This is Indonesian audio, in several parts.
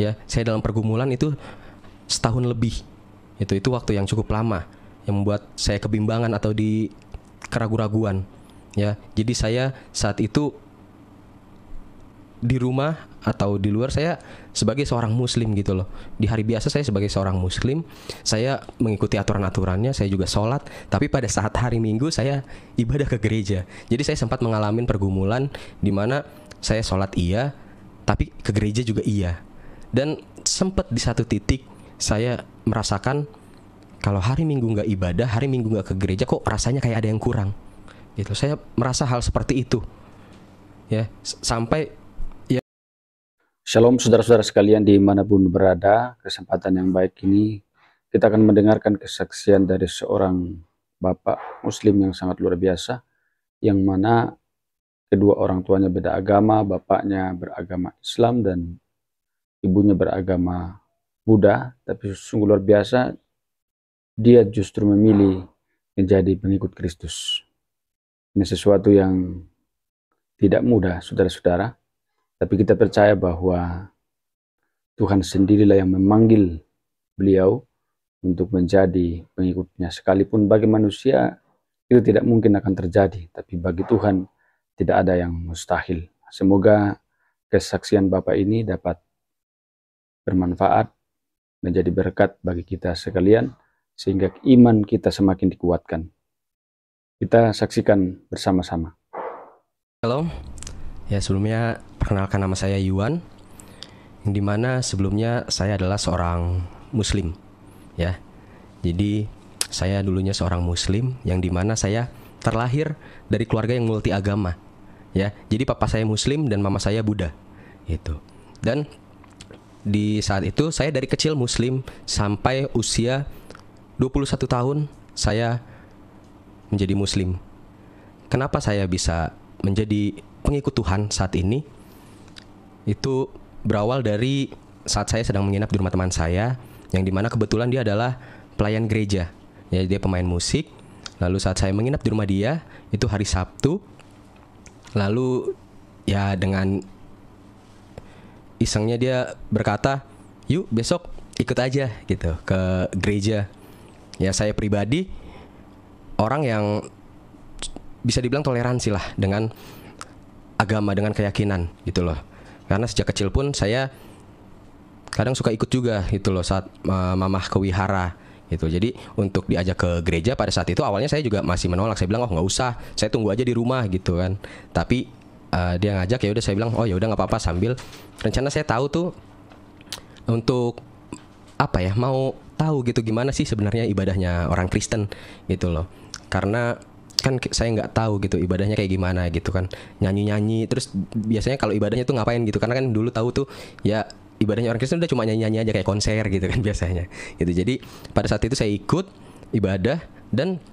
ya. Saya dalam pergumulan itu setahun lebih. Itu waktu yang cukup lama yang membuat saya kebimbangan atau di keraguan-raguan, ya. Jadi saya saat itu di rumah atau di luar saya sebagai seorang muslim gitu loh. Di hari biasa saya sebagai seorang muslim, saya mengikuti aturan-aturannya, saya juga sholat. Tapi pada saat hari Minggu saya ibadah ke gereja. Jadi saya sempat mengalami pergumulan di mana saya sholat iya, tapi ke gereja juga iya. Dan sempat di satu titik saya merasakan kalau hari Minggu nggak ibadah, hari Minggu nggak ke gereja, kok rasanya kayak ada yang kurang gitu. Saya merasa hal seperti itu, ya, sampai. Shalom saudara-saudara sekalian dimanapun berada. Kesempatan yang baik ini kita akan mendengarkan kesaksian dari seorang bapak muslim yang sangat luar biasa, yang mana kedua orang tuanya beda agama, bapaknya beragama Islam dan ibunya beragama Buddha, tapi sungguh luar biasa dia justru memilih menjadi pengikut Kristus. Ini sesuatu yang tidak mudah saudara-saudara, tapi kita percaya bahwa Tuhan sendirilah yang memanggil beliau untuk menjadi pengikutnya. Sekalipun bagi manusia itu tidak mungkin akan terjadi, tapi bagi Tuhan tidak ada yang mustahil. Semoga kesaksian Bapak ini dapat bermanfaat, menjadi berkat bagi kita sekalian, sehingga iman kita semakin dikuatkan. Kita saksikan bersama-sama. Halo. Ya, sebelumnya perkenalkan, nama saya Yuan, yang dimana sebelumnya saya adalah seorang muslim, ya. Jadi saya dulunya seorang muslim, yang dimana saya terlahir dari keluarga yang multi agama, ya. Jadi papa saya muslim dan mama saya Buddha, gitu. Dan di saat itu saya dari kecil muslim sampai usia 21 tahun saya menjadi muslim. Kenapa saya bisa menjadi pengikut Tuhan saat ini? Itu berawal dari saat saya sedang menginap di rumah teman saya, yang dimana kebetulan dia adalah pelayan gereja, ya, dia pemain musik. Lalu saat saya menginap di rumah dia, itu hari Sabtu, lalu ya dengan isengnya dia berkata, yuk besok ikut aja gitu ke gereja. Ya, saya pribadi orang yang bisa dibilang toleransi lah dengan agama, dengan keyakinan gitu loh. Karena sejak kecil pun saya kadang suka ikut juga gitu loh saat mamah ke wihara gitu. Jadi untuk diajak ke gereja pada saat itu awalnya saya juga masih menolak. Saya bilang, oh nggak usah, saya tunggu aja di rumah gitu kan. Tapi dia ngajak, ya udah saya bilang, oh ya udah nggak apa-apa. Sambil rencana saya tahu tuh untuk apa ya, mau tahu gitu gimana sih sebenarnya ibadahnya orang Kristen gitu loh. Karena kan saya nggak tahu gitu ibadahnya kayak gimana gitu kan, nyanyi-nyanyi terus biasanya kalau ibadahnya tuh ngapain gitu, karena kan dulu tahu tuh ya ibadahnya orang Kristen udah cuma nyanyi-nyanyi aja kayak konser gitu kan biasanya gitu. Jadi pada saat itu saya ikut ibadah, dan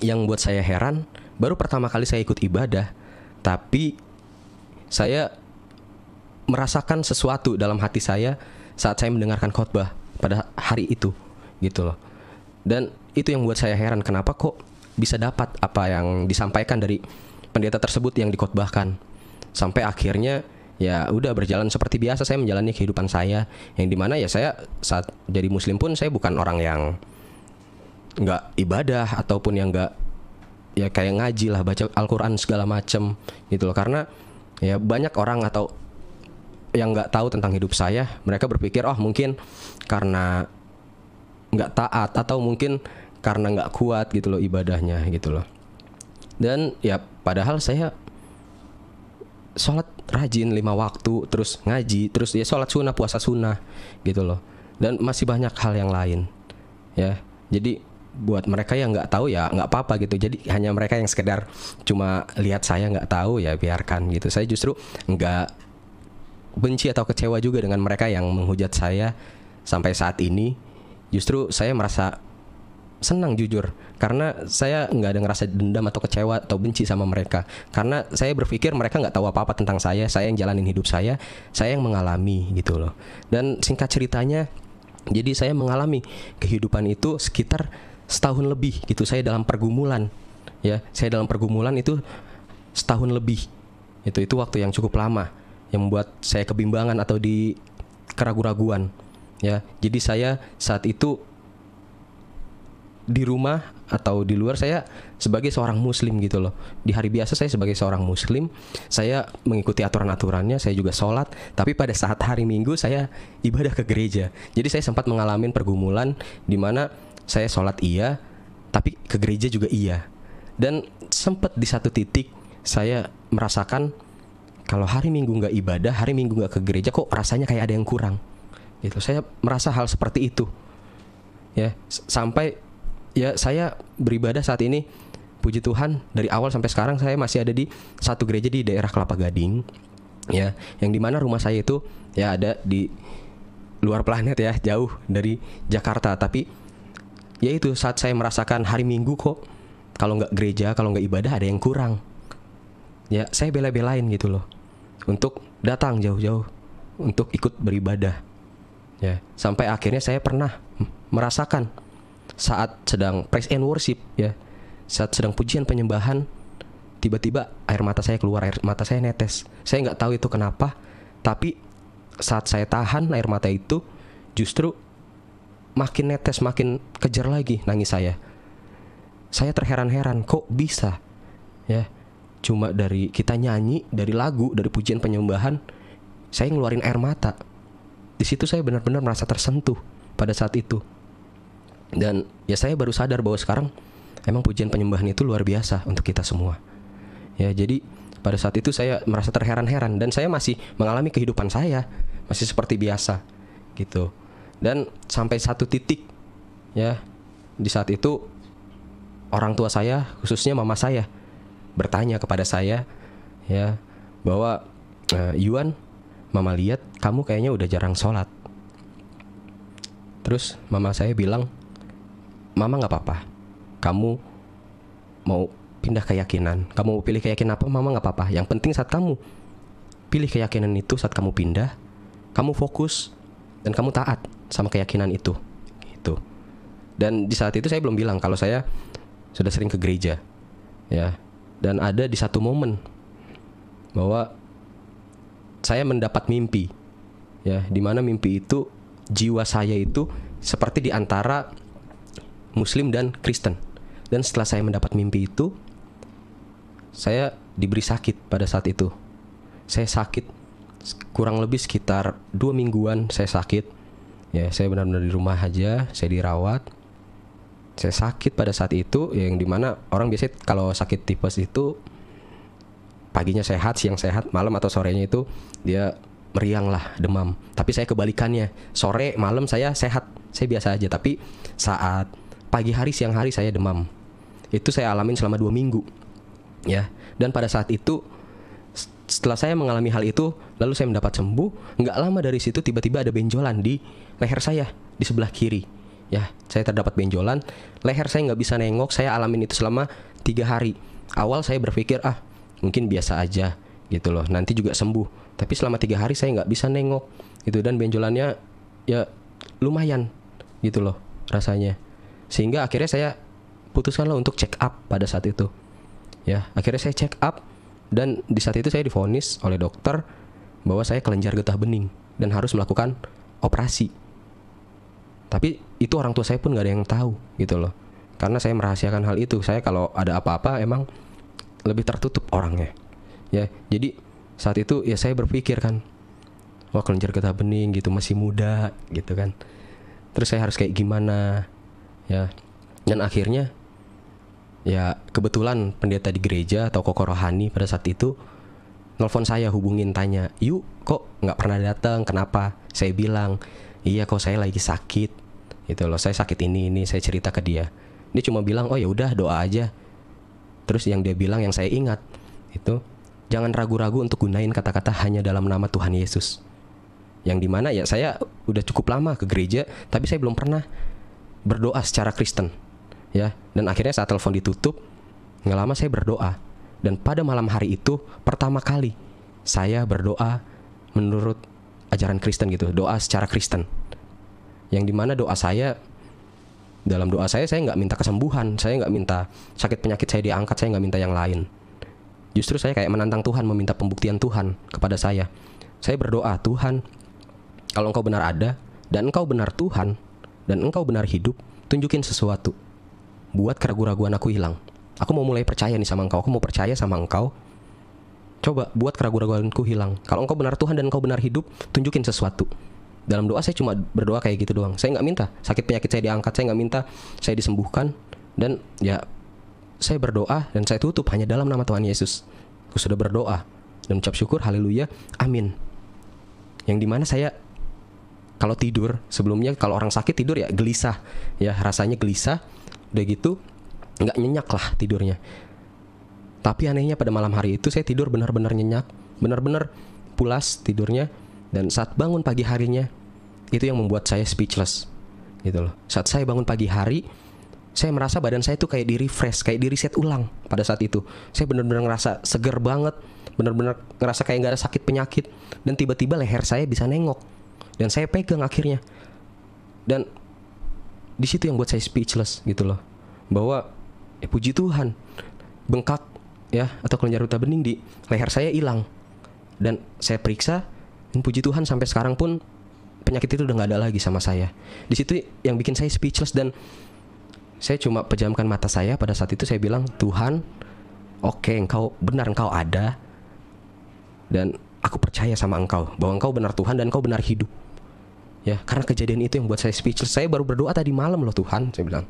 yang buat saya heran, baru pertama kali saya ikut ibadah tapi saya merasakan sesuatu dalam hati saya saat saya mendengarkan khotbah pada hari itu gitu loh. Dan itu yang buat saya heran, kenapa kok bisa dapat apa yang disampaikan dari pendeta tersebut yang dikhotbahkan. Sampai akhirnya ya udah berjalan seperti biasa, saya menjalani kehidupan saya, yang dimana ya saya saat jadi muslim pun saya bukan orang yang nggak ibadah ataupun yang nggak ya kayak ngaji lah, baca Al-Quran segala macem gitu loh. Karena ya banyak orang atau yang nggak tahu tentang hidup saya, mereka berpikir oh mungkin karena nggak taat atau mungkin karena nggak kuat gitu loh ibadahnya gitu loh. Dan ya padahal saya sholat rajin 5 waktu, terus ngaji, terus ya sholat sunnah, puasa sunnah gitu loh. Dan masih banyak hal yang lain, ya. Jadi buat mereka yang nggak tahu ya nggak apa-apa gitu. Jadi hanya mereka yang sekedar cuma lihat saya nggak tahu, ya biarkan gitu. Saya justru nggak benci atau kecewa juga dengan mereka yang menghujat saya sampai saat ini. Justru saya merasa senang jujur, karena saya nggak ada ngerasa dendam atau kecewa atau benci sama mereka, karena saya berpikir mereka nggak tahu apa-apa tentang saya yang jalanin hidup saya yang mengalami gitu loh. Dan singkat ceritanya, jadi saya mengalami kehidupan itu sekitar setahun lebih gitu. Saya dalam pergumulan, ya, saya dalam pergumulan itu setahun lebih. Itu waktu yang cukup lama yang membuat saya kebimbangan atau di keraguan-raguan ya. Jadi saya saat itu di rumah atau di luar saya sebagai seorang muslim gitu loh. Di hari biasa saya sebagai seorang muslim, saya mengikuti aturan-aturannya, saya juga sholat. Tapi pada saat hari Minggu saya ibadah ke gereja. Jadi saya sempat mengalami pergumulan di mana saya sholat iya, tapi ke gereja juga iya. Dan sempat di satu titik saya merasakan kalau hari Minggu nggak ibadah, hari Minggu nggak ke gereja, kok rasanya kayak ada yang kurang gitu. Saya merasa hal seperti itu ya, sampai ya saya beribadah saat ini, puji Tuhan, dari awal sampai sekarang saya masih ada di satu gereja di daerah Kelapa Gading ya, yang dimana rumah saya itu ya ada di luar planet ya, jauh dari Jakarta. Tapi ya itu, saat saya merasakan hari Minggu kok kalau nggak gereja, kalau nggak ibadah ada yang kurang ya, saya bela-belain gitu loh untuk datang jauh-jauh untuk ikut beribadah ya. Sampai akhirnya saya pernah merasakan saat sedang praise and worship ya, saat sedang pujian penyembahan, tiba-tiba air mata saya keluar, air mata saya netes. Saya nggak tahu itu kenapa, tapi saat saya tahan air mata itu justru makin netes, makin kejar lagi nangis saya. Saya terheran-heran kok bisa ya, cuma dari kita nyanyi, dari lagu, dari pujian penyembahan, saya ngeluarin air mata. Di situ saya benar-benar merasa tersentuh pada saat itu. Dan ya saya baru sadar bahwa sekarang emang pujian penyembahan itu luar biasa untuk kita semua ya. Jadi pada saat itu saya merasa terheran-heran, dan saya masih mengalami kehidupan saya masih seperti biasa gitu. Dan sampai satu titik ya, di saat itu orang tua saya, khususnya mama saya, bertanya kepada saya ya, bahwa Yuan, mama lihat kamu kayaknya udah jarang sholat. Terus mama saya bilang, mama gak apa-apa, kamu mau pindah keyakinan, kamu mau pilih keyakinan apa, mama gak apa-apa. Yang penting saat kamu pilih keyakinan itu, saat kamu pindah, kamu fokus dan kamu taat sama keyakinan itu gitu. Dan di saat itu saya belum bilang kalau saya sudah sering ke gereja ya. Dan ada di satu momen bahwa saya mendapat mimpi ya, dimana mimpi itu jiwa saya itu seperti di antara Muslim dan Kristen. Dan setelah saya mendapat mimpi itu, saya diberi sakit pada saat itu. Saya sakit kurang lebih sekitar 2 mingguan saya sakit ya. Saya benar-benar di rumah aja, saya dirawat. Saya sakit pada saat itu, yang dimana orang biasanya kalau sakit tipes itu paginya sehat, siang sehat, malam atau sorenya itu dia meriang lah, demam. Tapi saya kebalikannya, sore malam saya sehat, saya biasa aja. Tapi saat pagi hari, siang hari saya demam. Itu saya alamin selama 2 minggu ya. Dan pada saat itu, setelah saya mengalami hal itu, lalu saya mendapat sembuh. Nggak lama dari situ tiba-tiba ada benjolan di leher saya, di sebelah kiri ya. Saya terdapat benjolan, leher saya nggak bisa nengok. Saya alamin itu selama 3 hari. Awal saya berpikir mungkin biasa aja gitu loh, nanti juga sembuh. Tapi selama 3 hari saya nggak bisa nengok gitu. Dan benjolannya ya lumayan gitu loh rasanya. Sehingga akhirnya saya putuskanlah untuk check up pada saat itu ya. Akhirnya saya check up, dan di saat itu saya divonis oleh dokter bahwa saya kelenjar getah bening dan harus melakukan operasi. Tapi itu orang tua saya pun gak ada yang tahu gitu loh, karena saya merahasiakan hal itu. Saya kalau ada apa-apa emang lebih tertutup orangnya ya. Jadi saat itu ya saya berpikir kan, wah kelenjar getah bening gitu, masih muda gitu kan, terus saya harus kayak gimana ya. Dan akhirnya ya kebetulan pendeta di gereja atau koko rohani pada saat itu nelfon saya, hubungin, tanya, "Yuk, kok nggak pernah datang? Kenapa?" Saya bilang, "Iya, kok saya lagi sakit gitu loh, saya sakit ini." Saya cerita ke dia. Dia cuma bilang, "Oh ya udah, doa aja." Terus yang dia bilang, yang saya ingat itu, jangan ragu-ragu untuk gunain kata-kata hanya dalam nama Tuhan Yesus. Yang dimana ya saya udah cukup lama ke gereja, tapi saya belum pernah berdoa secara Kristen ya. Dan akhirnya saat telepon ditutup, nggak lama saya berdoa. Dan pada malam hari itu pertama kali saya berdoa menurut ajaran Kristen gitu, doa secara Kristen. Yang dimana doa saya, dalam doa saya nggak minta kesembuhan, saya nggak minta sakit penyakit saya diangkat, saya nggak minta yang lain. Justru saya kayak menantang Tuhan, meminta pembuktian Tuhan kepada saya. Saya berdoa, Tuhan, Kalau engkau benar ada, dan engkau benar Tuhan, dan engkau benar hidup, tunjukin sesuatu. Buat keraguan-raguan aku hilang. Aku mau mulai percaya nih sama engkau. Aku mau percaya sama engkau. Coba buat keraguan-raguanku hilang. Kalau engkau benar Tuhan dan engkau benar hidup, tunjukin sesuatu. Dalam doa saya cuma berdoa kayak gitu doang. Saya gak minta sakit penyakit saya diangkat. Saya gak minta saya disembuhkan. Dan ya saya berdoa dan saya tutup hanya dalam nama Tuhan Yesus. Aku sudah berdoa dan ucap syukur, haleluya, amin. Yang dimana saya kalau tidur, sebelumnya kalau orang sakit tidur ya gelisah, ya rasanya gelisah, udah gitu nggak nyenyak lah tidurnya. Tapi anehnya pada malam hari itu saya tidur benar-benar nyenyak, benar-benar pulas tidurnya. Dan saat bangun pagi harinya, itu yang membuat saya speechless, gitu loh. Saat saya bangun pagi hari, saya merasa badan saya tuh kayak di refresh, kayak di reset ulang. Pada saat itu saya benar-benar ngerasa seger banget, benar-benar ngerasa kayak nggak ada sakit penyakit. Dan tiba-tiba leher saya bisa nengok dan saya pegang akhirnya. Dan di situ yang buat saya speechless, gitu loh. Bahwa puji Tuhan, bengkak ya atau kelenjar getah bening di leher saya hilang. Dan saya periksa, dan puji Tuhan sampai sekarang pun penyakit itu udah nggak ada lagi sama saya. Di situ yang bikin saya speechless. Dan saya cuma pejamkan mata saya pada saat itu. Saya bilang, Tuhan, oke, engkau benar, engkau ada, dan aku percaya sama engkau bahwa engkau benar Tuhan dan engkau benar hidup. Ya, karena kejadian itu yang buat saya speechless. Saya baru berdoa tadi malam loh Tuhan, saya bilang.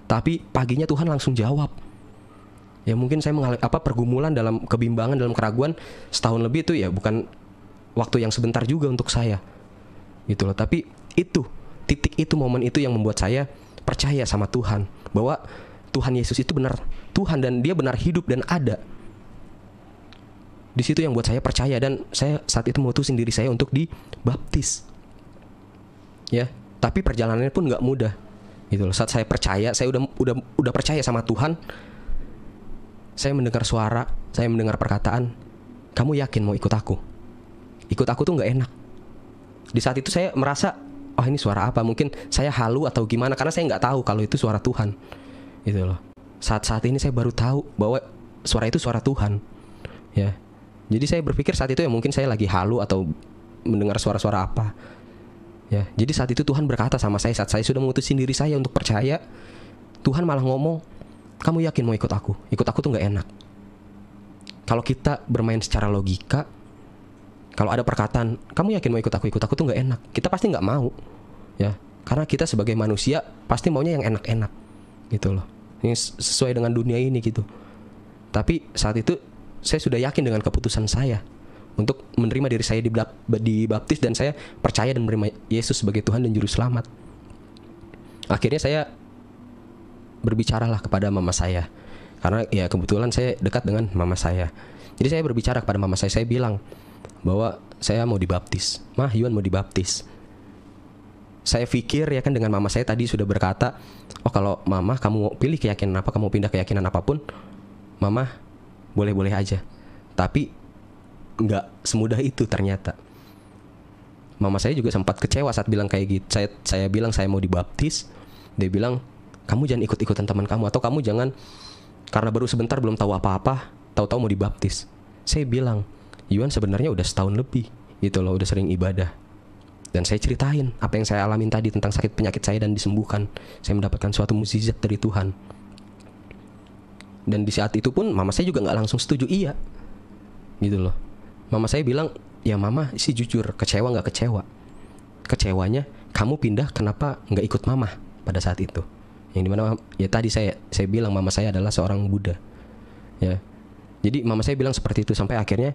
Tapi paginya Tuhan langsung jawab. Ya mungkin saya mengalami pergumulan dalam kebimbangan, dalam keraguan setahun lebih itu ya bukan waktu yang sebentar juga untuk saya. Gitu loh. Tapi itu, titik itu, momen itu yang membuat saya percaya sama Tuhan. Bahwa Tuhan Yesus itu benar Tuhan dan dia benar hidup dan ada. Di situ yang buat saya percaya, dan saya saat itu memutusin diri saya untuk dibaptis. Ya, tapi perjalanannya pun nggak mudah, gitu loh. Saat saya percaya, saya udah percaya sama Tuhan. Saya mendengar suara, saya mendengar perkataan, kamu yakin mau ikut aku? Ikut aku tuh nggak enak. Di saat itu saya merasa, oh ini suara apa? Mungkin saya halu atau gimana, karena saya nggak tahu kalau itu suara Tuhan, gitu loh. Saat ini saya baru tahu bahwa suara itu suara Tuhan. Ya, jadi saya berpikir saat itu ya mungkin saya lagi halu atau mendengar suara-suara apa. Ya, jadi saat itu Tuhan berkata sama saya saat saya sudah memutusin diri saya untuk percaya. Tuhan malah ngomong, kamu yakin mau ikut aku? Ikut aku tuh gak enak. Kalau kita bermain secara logika, kalau ada perkataan, kamu yakin mau ikut aku tuh gak enak, kita pasti gak mau. Ya, karena kita sebagai manusia pasti maunya yang enak-enak, gitu loh. Ini sesuai dengan dunia ini gitu. Tapi saat itu saya sudah yakin dengan keputusan saya untuk menerima diri saya dibaptis, dan saya percaya dan menerima Yesus sebagai Tuhan dan Juru Selamat. Akhirnya saya berbicaralah kepada mama saya, karena ya kebetulan saya dekat dengan mama saya. Jadi saya berbicara kepada mama saya bilang bahwa saya mau dibaptis. Mah, Yuan mau dibaptis. Saya pikir ya kan dengan mama saya tadi sudah berkata, oh kalau mama kamu mau pilih keyakinan apa, kamu mau pindah keyakinan apapun, mama boleh-boleh aja. Tapi nggak semudah itu ternyata. Mama saya juga sempat kecewa saat bilang kayak gitu. Saya bilang saya mau dibaptis. Dia bilang, kamu jangan ikut-ikutan teman kamu, atau kamu jangan karena baru sebentar belum tahu apa-apa, tahu-tahu mau dibaptis. Saya bilang, Yuan sebenarnya udah setahun lebih gitu loh, udah sering ibadah. Dan saya ceritain apa yang saya alamin tadi tentang sakit penyakit saya dan disembuhkan. Saya mendapatkan suatu mukjizat dari Tuhan. Dan di saat itu pun mama saya juga nggak langsung setuju iya, gitu loh. Mama saya bilang, ya mama sih jujur kecewa nggak kecewa. Kecewanya kamu pindah kenapa nggak ikut mama pada saat itu. Yang dimana ya tadi saya bilang mama saya adalah seorang Buddha. Ya, jadi mama saya bilang seperti itu sampai akhirnya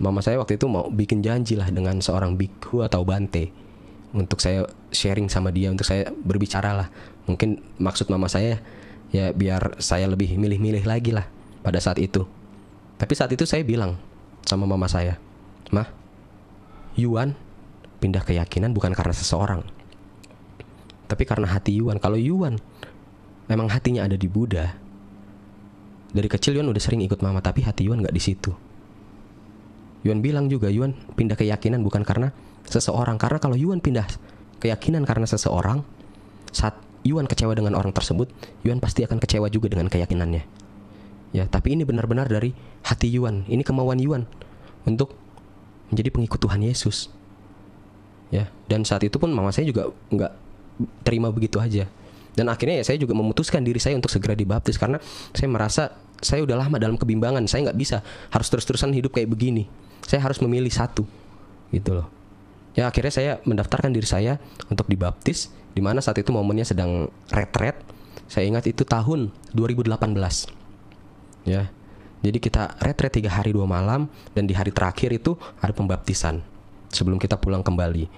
mama saya waktu itu mau bikin janji lah dengan seorang bikhu atau bante untuk saya sharing sama dia, untuk saya berbicara lah. Mungkin maksud mama saya ya biar saya lebih milih-milih lagi lah pada saat itu. Tapi saat itu saya bilang sama mama saya, Mah, Yuan pindah keyakinan bukan karena seseorang, tapi karena hati Yuan. Kalau Yuan memang hatinya ada di Buddha, dari kecil Yuan udah sering ikut mama, tapi hati Yuan gak di situ. Yuan bilang juga, Yuan pindah keyakinan bukan karena seseorang. Karena kalau Yuan pindah keyakinan karena seseorang, saat Yuan kecewa dengan orang tersebut, Yuan pasti akan kecewa juga dengan keyakinannya. Ya, tapi ini benar-benar dari hati Yuan. Ini kemauan Yuan untuk menjadi pengikut Tuhan Yesus. ya. Dan saat itu pun mama saya juga nggak terima begitu aja. Dan akhirnya ya saya juga memutuskan diri saya untuk segera dibaptis karena saya merasa saya udah lama dalam kebimbangan. Saya nggak bisa harus terus-terusan hidup kayak begini. Saya harus memilih satu, gitu loh. Ya akhirnya saya mendaftarkan diri saya untuk dibaptis, di mana saat itu momennya sedang retret. Saya ingat itu tahun 2018. Ya. Jadi kita retret 3 hari 2 malam dan di hari terakhir itu ada pembaptisan sebelum kita pulang kembali.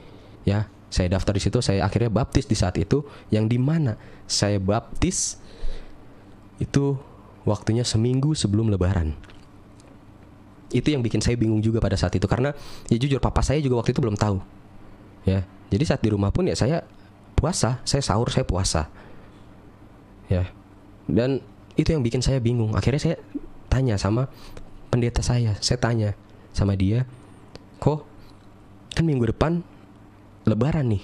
Ya, saya daftar di situ, saya akhirnya baptis di saat itu, yang di mana saya baptis itu waktunya seminggu sebelum Lebaran. Itu yang bikin saya bingung juga pada saat itu karena ya jujur papa saya juga waktu itu belum tahu. Ya, jadi saat di rumah pun ya saya puasa, saya sahur, saya puasa. Ya, dan itu yang bikin saya bingung. Akhirnya saya tanya sama pendeta saya tanya sama dia, kok kan minggu depan Lebaran nih,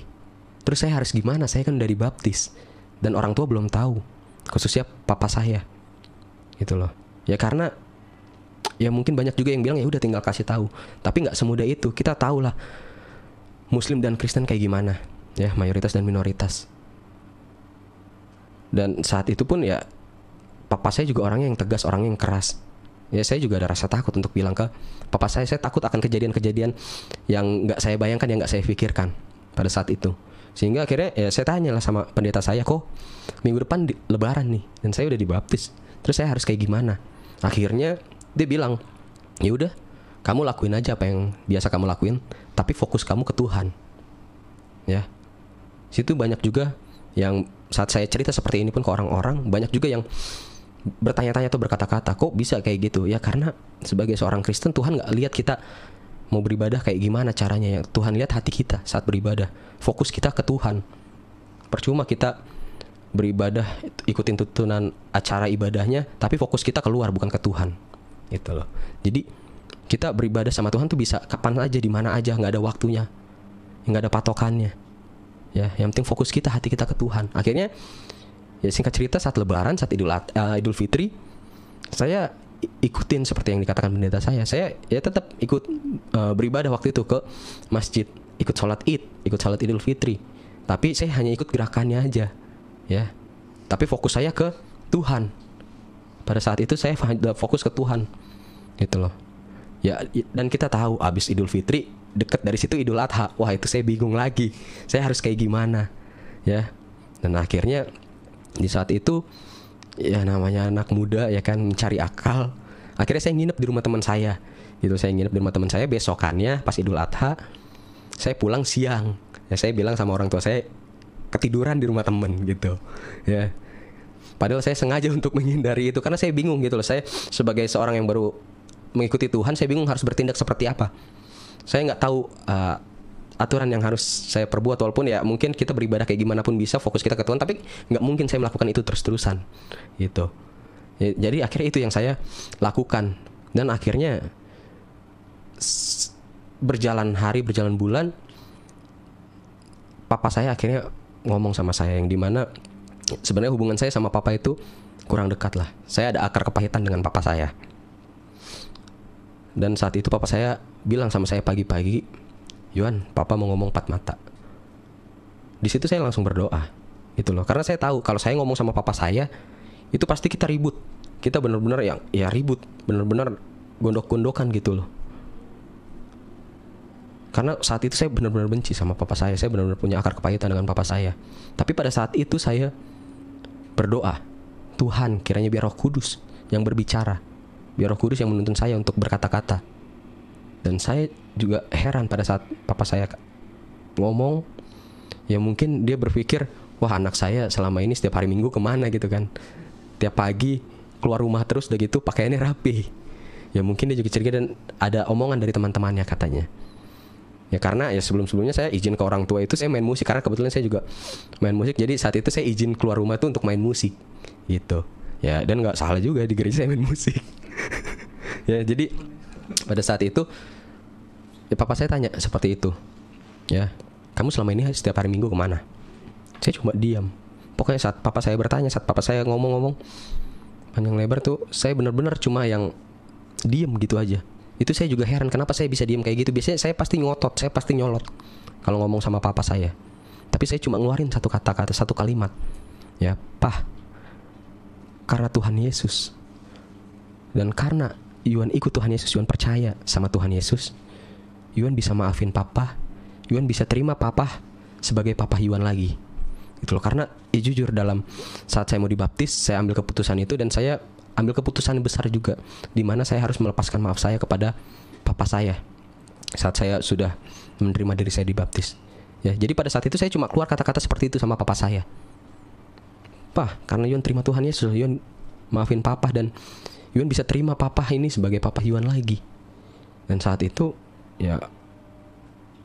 terus saya harus gimana? Saya kan udah dibaptis dan orang tua belum tahu, khususnya papa saya, gitu loh. Ya karena ya mungkin banyak juga yang bilang ya udah tinggal kasih tahu, tapi nggak semudah itu. Kita tahu lah Muslim dan Kristen kayak gimana, ya mayoritas dan minoritas. Dan saat itu pun ya papa saya juga orangnya yang tegas, orangnya yang keras. Ya saya juga ada rasa takut untuk bilang ke papa saya takut akan kejadian-kejadian yang nggak saya bayangkan, yang nggak saya pikirkan pada saat itu. Sehingga akhirnya ya saya tanya lah sama pendeta saya, kok minggu depan Lebaran nih dan saya udah dibaptis, terus saya harus kayak gimana? Akhirnya dia bilang, ya udah kamu lakuin aja apa yang biasa kamu lakuin, tapi fokus kamu ke Tuhan. Ya, situ banyak juga yang saat saya cerita seperti ini pun ke orang-orang, banyak juga yang bertanya-tanya atau berkata-kata, kok bisa kayak gitu? Ya karena sebagai seorang Kristen Tuhan gak lihat kita mau beribadah kayak gimana caranya. Ya Tuhan lihat hati kita saat beribadah, fokus kita ke Tuhan. Percuma kita beribadah ikutin tuntunan acara ibadahnya, tapi fokus kita keluar bukan ke Tuhan, gitu loh. Jadi kita beribadah sama Tuhan tuh bisa kapan aja, di mana aja, nggak ada waktunya, nggak ada patokannya. Ya, yang penting fokus kita, hati kita ke Tuhan. Akhirnya ya singkat cerita saat Lebaran, saat Idul Fitri, saya ikutin seperti yang dikatakan pendeta saya ya tetap ikut beribadah waktu itu ke masjid, ikut sholat Idul Fitri. Tapi saya hanya ikut gerakannya aja, ya. Tapi fokus saya ke Tuhan. Pada saat itu saya fokus ke Tuhan, gitu loh. Ya, dan kita tahu abis Idul Fitri dekat dari situ Idul Adha. Wah itu saya bingung lagi, saya harus kayak gimana, ya. Dan akhirnya di saat itu ya namanya anak muda ya kan, mencari akal. Akhirnya saya nginep di rumah teman saya, gitu. Saya nginep di rumah teman saya. Besokannya pas Idul Adha saya pulang siang. Ya saya bilang sama orang tua saya ketiduran di rumah temen, gitu, ya. Padahal saya sengaja untuk menghindari itu karena saya bingung, gitu loh. Saya sebagai seorang yang baru mengikuti Tuhan, saya bingung harus bertindak seperti apa. Saya nggak tahu aturan yang harus saya perbuat, walaupun ya mungkin kita beribadah kayak gimana pun bisa, fokus kita ke Tuhan, tapi nggak mungkin saya melakukan itu terus-terusan, gitu. Ya, jadi akhirnya itu yang saya lakukan. Dan akhirnya berjalan hari, berjalan bulan, papa saya akhirnya ngomong sama saya, yang dimana sebenarnya hubungan saya sama papa itu kurang dekat lah. Saya ada akar kepahitan dengan papa saya. Dan saat itu papa saya bilang sama saya pagi-pagi, Yohan, papa mau ngomong 4 mata. Di situ saya langsung berdoa, gitu loh. Karena saya tahu kalau saya ngomong sama papa saya, itu pasti kita ribut. Kita benar-benar ya ribut, benar-benar gondok-gondokan, gitu loh. Karena saat itu saya benar-benar benci sama papa saya benar-benar punya akar kepahitan dengan papa saya. Tapi pada saat itu saya berdoa, Tuhan kiranya biar Roh Kudus yang berbicara, biar Roh Kudus yang menuntun saya untuk berkata-kata. Dan saya juga heran pada saat papa saya ngomong, ya mungkin dia berpikir, wah anak saya selama ini setiap hari Minggu kemana, gitu kan. Tiap pagi keluar rumah terus, udah gitu pakaiannya rapi. Ya mungkin dia juga curiga dan ada omongan dari teman-temannya katanya. Ya karena ya sebelum-sebelumnya saya izin ke orang tua itu saya main musik, karena kebetulan saya juga main musik. Jadi saat itu saya izin keluar rumah itu untuk main musik, gitu. Ya dan nggak salah juga di gereja saya main musik. Ya jadi pada saat itu ya papa saya tanya seperti itu, ya kamu selama ini setiap hari Minggu kemana? Saya cuma diam. Pokoknya saat papa saya bertanya, saat papa saya ngomong-ngomong panjang lebar tuh, saya benar-benar cuma yang diam gitu aja. Itu saya juga heran kenapa saya bisa diam kayak gitu. Biasanya saya pasti ngotot, saya pasti nyolot kalau ngomong sama papa saya. Tapi saya cuma ngeluarin satu kata-kata, satu kalimat. Ya, Pah, karena Tuhan Yesus dan karena Yuan ikut Tuhan Yesus, Yuan percaya sama Tuhan Yesus, Yuan bisa maafin papa, Yuan bisa terima papa sebagai papa Yuan lagi. Gitu loh. Karena jujur dalam saat saya mau dibaptis, saya ambil keputusan itu dan saya ambil keputusan besar juga, di mana saya harus melepaskan maaf saya kepada papa saya saat saya sudah menerima diri saya dibaptis. Ya, jadi pada saat itu saya cuma keluar kata-kata seperti itu sama papa saya. Pah, karena Yuan terima Tuhan Yesus, Yuan maafin papa dan Yuan bisa terima papa ini sebagai papa Yuan lagi. Dan saat itu ya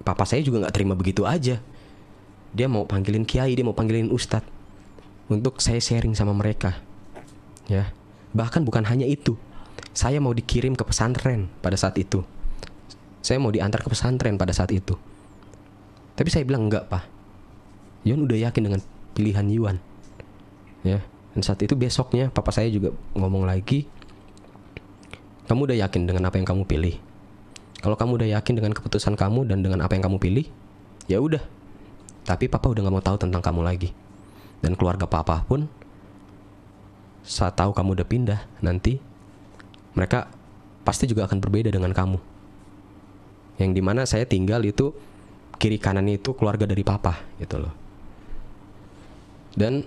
papa saya juga nggak terima begitu aja. Dia mau panggilin kiai, dia mau panggilin ustadz untuk saya sharing sama mereka. Ya, bahkan bukan hanya itu, saya mau dikirim ke pesantren pada saat itu. Saya mau diantar ke pesantren pada saat itu. Tapi saya bilang enggak, Pak. Yuan udah yakin dengan pilihan Yuan. Ya, dan saat itu besoknya papa saya juga ngomong lagi, kamu udah yakin dengan apa yang kamu pilih? Kalau kamu udah yakin dengan keputusan kamu dan dengan apa yang kamu pilih, ya udah. Tapi papa udah gak mau tahu tentang kamu lagi. Dan keluarga papa pun saat tahu kamu udah pindah nanti, mereka pasti juga akan berbeda dengan kamu. Yang dimana saya tinggal itu kiri kanan itu keluarga dari papa gitu loh. Dan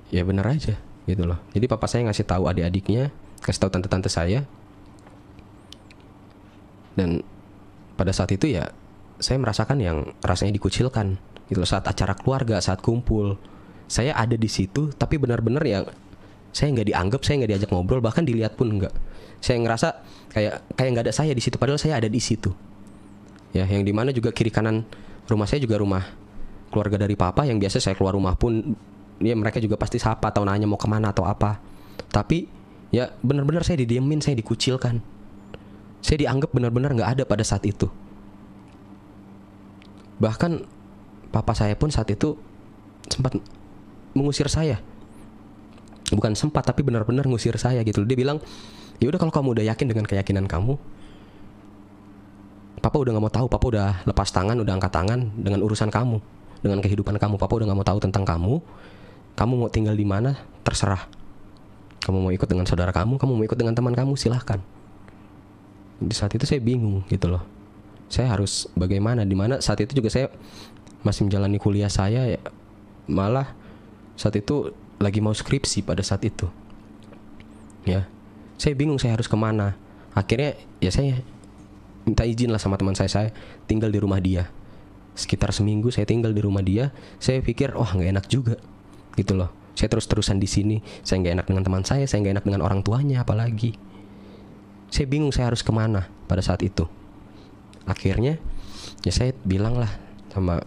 ya benar aja gitu loh. Jadi papa saya ngasih tahu adik-adiknya, kasih tahu tante-tante saya. Dan pada saat itu ya saya merasakan yang rasanya dikucilkan gitu loh. Saat acara keluarga, saat kumpul, saya ada di situ tapi benar-benar ya saya nggak dianggap, saya nggak diajak ngobrol, bahkan dilihat pun nggak. Saya ngerasa kayak nggak ada saya di situ, padahal saya ada di situ. Ya, yang dimana juga kiri kanan rumah saya juga rumah keluarga dari papa, yang biasa saya keluar rumah pun ya mereka juga pasti sapa atau nanya mau kemana atau apa. Tapi ya benar-benar saya didiemin, saya dikucilkan, saya dianggap benar-benar nggak ada pada saat itu. Bahkan papa saya pun saat itu sempat mengusir saya. Bukan sempat, tapi benar-benar ngusir saya gitu. Dia bilang, ya udah kalau kamu udah yakin dengan keyakinan kamu, papa udah gak mau tahu, papa udah lepas tangan, udah angkat tangan dengan urusan kamu, dengan kehidupan kamu. Papa udah gak mau tahu tentang kamu. Kamu mau tinggal di mana, terserah. Kamu mau ikut dengan saudara kamu mau ikut dengan teman kamu, silahkan. Di saat itu saya bingung gitu loh. Saya harus bagaimana, dimana saat itu juga saya masih menjalani kuliah saya ya. Malah saat itu lagi mau skripsi pada saat itu. Ya, saya bingung saya harus kemana. Akhirnya ya saya minta izin lah sama teman saya tinggal di rumah dia. Sekitar seminggu saya tinggal di rumah dia. Saya pikir, nggak enak juga, gitu loh. Saya terus-terusan di sini. Saya nggak enak dengan teman saya nggak enak dengan orang tuanya, apalagi. Saya bingung saya harus kemana pada saat itu. Akhirnya ya saya bilang lah sama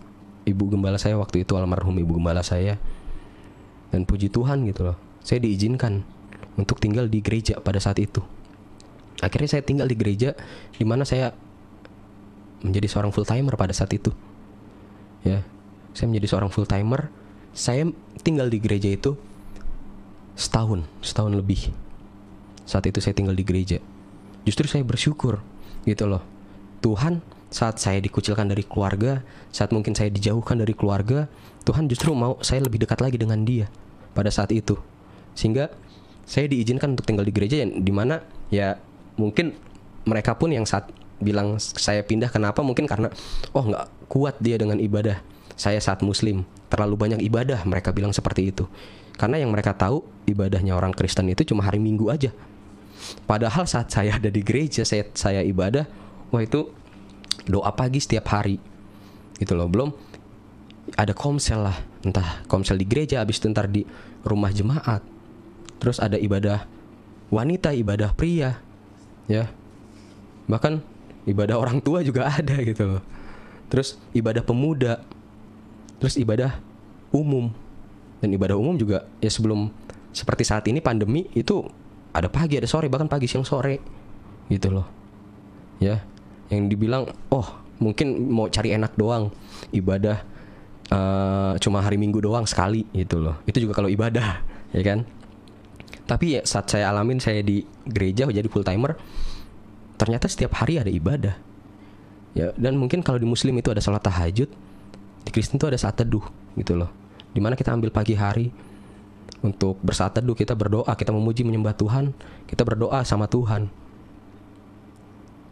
ibu gembala saya waktu itu, almarhum ibu gembala saya. Dan puji Tuhan gitu loh, saya diizinkan untuk tinggal di gereja pada saat itu. Akhirnya saya tinggal di gereja, di mana saya menjadi seorang full timer pada saat itu. Ya, saya menjadi seorang full timer. Saya tinggal di gereja itu setahun lebih. Saat itu saya tinggal di gereja. Justru saya bersyukur gitu loh. Tuhan saat saya dikucilkan dari keluarga, saat mungkin saya dijauhkan dari keluarga, Tuhan justru mau saya lebih dekat lagi dengan Dia pada saat itu. Sehingga saya diizinkan untuk tinggal di gereja yang dimana ya mungkin mereka pun yang saat bilang saya pindah kenapa, mungkin karena nggak kuat dia dengan ibadah saya saat muslim, terlalu banyak ibadah, mereka bilang seperti itu. Karena yang mereka tahu ibadahnya orang Kristen itu cuma hari Minggu aja. Padahal saat saya ada di gereja, saya ibadah, itu doa pagi setiap hari gitu loh. Belum ada komsel lah, entah komsel di gereja, habis itu ntar di rumah jemaat, terus ada ibadah wanita, ibadah pria, ya bahkan ibadah orang tua juga ada gitu loh. Terus ibadah pemuda, terus ibadah umum. Dan ibadah umum juga ya sebelum seperti saat ini pandemi itu ada pagi, ada sore, bahkan pagi, siang, sore gitu loh. Ya, yang dibilang mungkin mau cari enak doang, ibadah cuma hari Minggu doang sekali gitu loh. Itu juga kalau ibadah, ya kan. Tapi ya saat saya alamin, saya di gereja jadi full timer, ternyata setiap hari ada ibadah. Ya, dan mungkin kalau di Muslim itu ada salat tahajud, di Kristen itu ada saat teduh gitu loh. Dimana kita ambil pagi hari untuk bersaat teduh, kita berdoa, kita memuji menyembah Tuhan, kita berdoa sama Tuhan.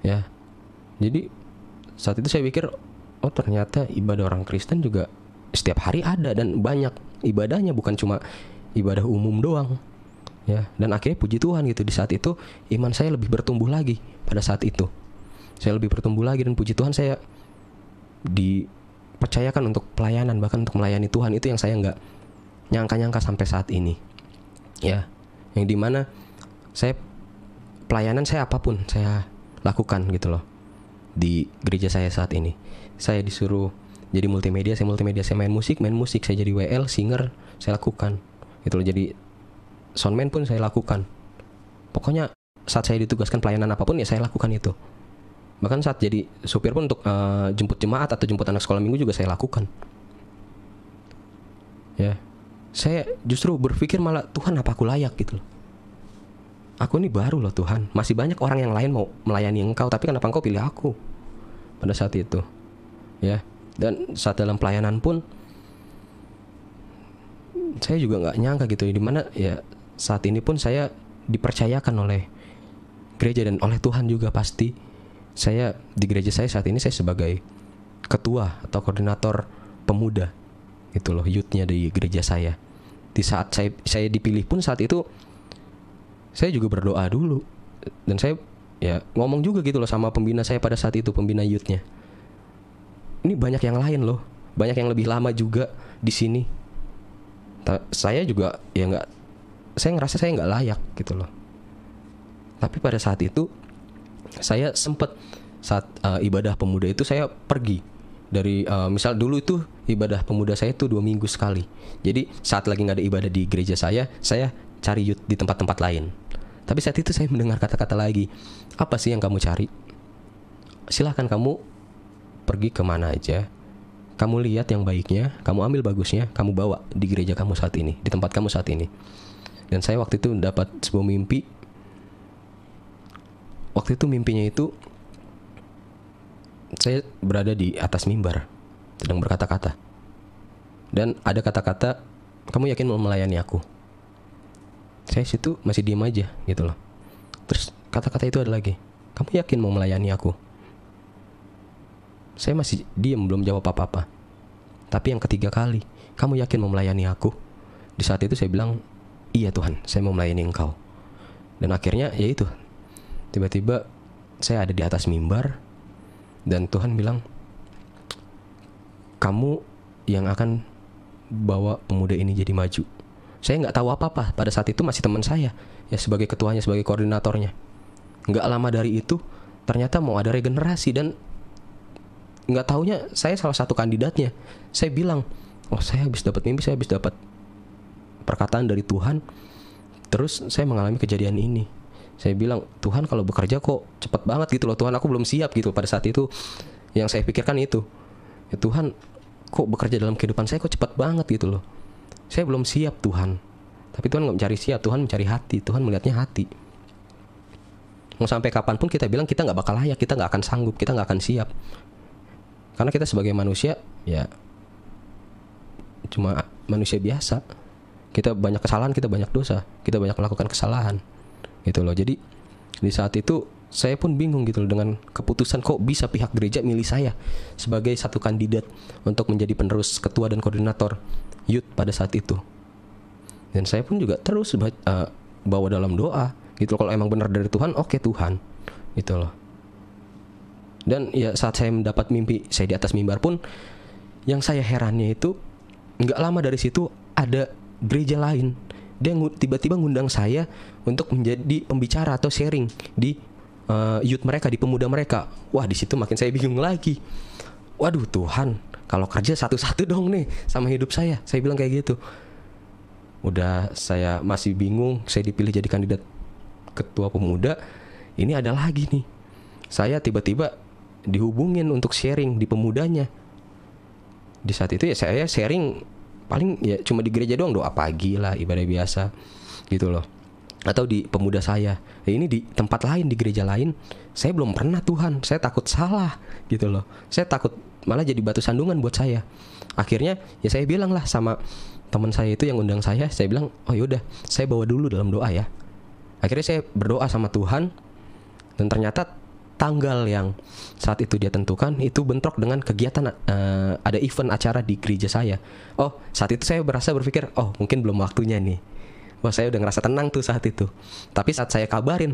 Ya. Jadi saat itu saya pikir, oh ternyata ibadah orang Kristen juga setiap hari ada dan banyak ibadahnya, bukan cuma ibadah umum doang. Ya, dan akhirnya puji Tuhan gitu, di saat itu iman saya lebih bertumbuh lagi. Pada saat itu saya lebih bertumbuh lagi, dan puji Tuhan saya dipercayakan untuk pelayanan, bahkan untuk melayani Tuhan. Itu yang saya nggak nyangka-nyangka sampai saat ini. Ya, yang dimana saya pelayanan saya apapun saya lakukan gitu loh. Di gereja saya saat ini, saya disuruh jadi multimedia, saya main musik, saya jadi WL, singer, saya lakukan gitu loh. Jadi soundman pun saya lakukan. Pokoknya saat saya ditugaskan pelayanan apapun ya saya lakukan itu. Bahkan saat jadi supir pun untuk jemput jemaat atau jemput anak sekolah minggu juga saya lakukan. Ya, saya justru berpikir malah, Tuhan apa aku layak gitu loh. Aku ini baru loh Tuhan, masih banyak orang yang lain mau melayani Engkau, tapi kenapa Engkau pilih aku pada saat itu. Ya, dan saat dalam pelayanan pun saya juga nggak nyangka gitu, dimana ya saat ini pun saya dipercayakan oleh gereja dan oleh Tuhan juga pasti. Saya di gereja saya saat ini saya sebagai ketua atau koordinator pemuda gitu loh, youth-nya di gereja saya. Di saat saya dipilih pun saat itu saya juga berdoa dulu, dan saya ya ngomong juga gitu loh sama pembina saya pada saat itu, pembina youth-nya. Ini banyak yang lain loh, banyak yang lebih lama juga di sini. Saya juga ya nggak, saya ngerasa saya nggak layak gitu loh. Tapi pada saat itu saya sempat saat ibadah pemuda itu saya pergi dari misal dulu itu ibadah pemuda saya itu 2 minggu sekali. Jadi saat lagi nggak ada ibadah di gereja saya cari youth di tempat-tempat lain. Tapi saat itu saya mendengar kata-kata lagi, apa sih yang kamu cari? Silahkan kamu pergi kemana aja, kamu lihat yang baiknya, kamu ambil bagusnya, kamu bawa di gereja kamu saat ini, di tempat kamu saat ini. Dan saya waktu itu dapat sebuah mimpi. Waktu itu mimpinya itu saya berada di atas mimbar sedang berkata-kata, dan ada kata-kata, kamu yakin mau melayani aku? Saya situ masih diam aja gitu loh. Terus kata-kata itu ada lagi, kamu yakin mau melayani aku? Saya masih diam, belum jawab apa-apa. Tapi yang ketiga kali, kamu yakin mau melayani aku? Di saat itu saya bilang, iya Tuhan, saya mau melayani Engkau. Dan akhirnya ya itu, tiba-tiba saya ada di atas mimbar, dan Tuhan bilang, kamu yang akan bawa pemuda ini jadi maju. Saya nggak tahu apa-apa pada saat itu, masih teman saya ya sebagai ketuanya, sebagai koordinatornya. Nggak lama dari itu ternyata mau ada regenerasi, dan nggak taunya saya salah satu kandidatnya. Saya bilang, oh saya habis dapat mimpi, saya habis dapat perkataan dari Tuhan, terus saya mengalami kejadian ini. Saya bilang, Tuhan kalau bekerja kok cepat banget gitu loh Tuhan, aku belum siap gitu pada saat itu. Yang saya pikirkan itu, ya Tuhan kok bekerja dalam kehidupan saya kok cepat banget gitu loh. Saya belum siap Tuhan. Tapi Tuhan gak mencari siap, Tuhan mencari hati. Tuhan melihatnya hati. Mau sampai kapanpun kita bilang kita gak bakal layak, kita gak akan sanggup, kita gak akan siap. Karena kita sebagai manusia ya cuma manusia biasa. Kita banyak kesalahan, kita banyak dosa, kita banyak melakukan kesalahan gitu loh. Jadi di saat itu saya pun bingung gitu loh dengan keputusan, kok bisa pihak gereja milih saya sebagai satu kandidat untuk menjadi penerus ketua dan koordinator youth pada saat itu. Dan saya pun juga terus bawa dalam doa gitu loh, kalau emang benar dari Tuhan, oke Tuhan gitu loh. Dan ya saat saya mendapat mimpi saya di atas mimbar pun, yang saya herannya itu nggak lama dari situ ada gereja lain, dia tiba-tiba ngundang saya untuk menjadi pembicara atau sharing di youth mereka, di pemuda mereka. Wah, di situ makin saya bingung lagi. Waduh Tuhan, kalau kerja satu-satu dong nih sama hidup saya bilang kayak gitu. Udah saya masih bingung, saya dipilih jadi kandidat ketua pemuda, ini ada lagi nih, saya tiba-tiba dihubungin untuk sharing di pemudanya. Di saat itu ya saya sharing paling ya cuma di gereja doang, doa pagi lah, ibadah biasa gitu loh. atau di pemuda saya. Ini di tempat lain, di gereja lain, saya belum pernah Tuhan. Saya takut salah gitu loh. Saya takut malah jadi batu sandungan buat saya. Akhirnya ya saya bilang lah sama teman saya itu yang undang saya bilang, oh yaudah saya bawa dulu dalam doa ya. Akhirnya saya berdoa sama Tuhan, dan ternyata tanggal yang saat itu dia tentukan itu bentrok dengan kegiatan ada event acara di gereja saya. Oh, saat itu saya berpikir, oh mungkin belum waktunya nih. Wah, saya udah ngerasa tenang tuh saat itu. Tapi saat saya kabarin,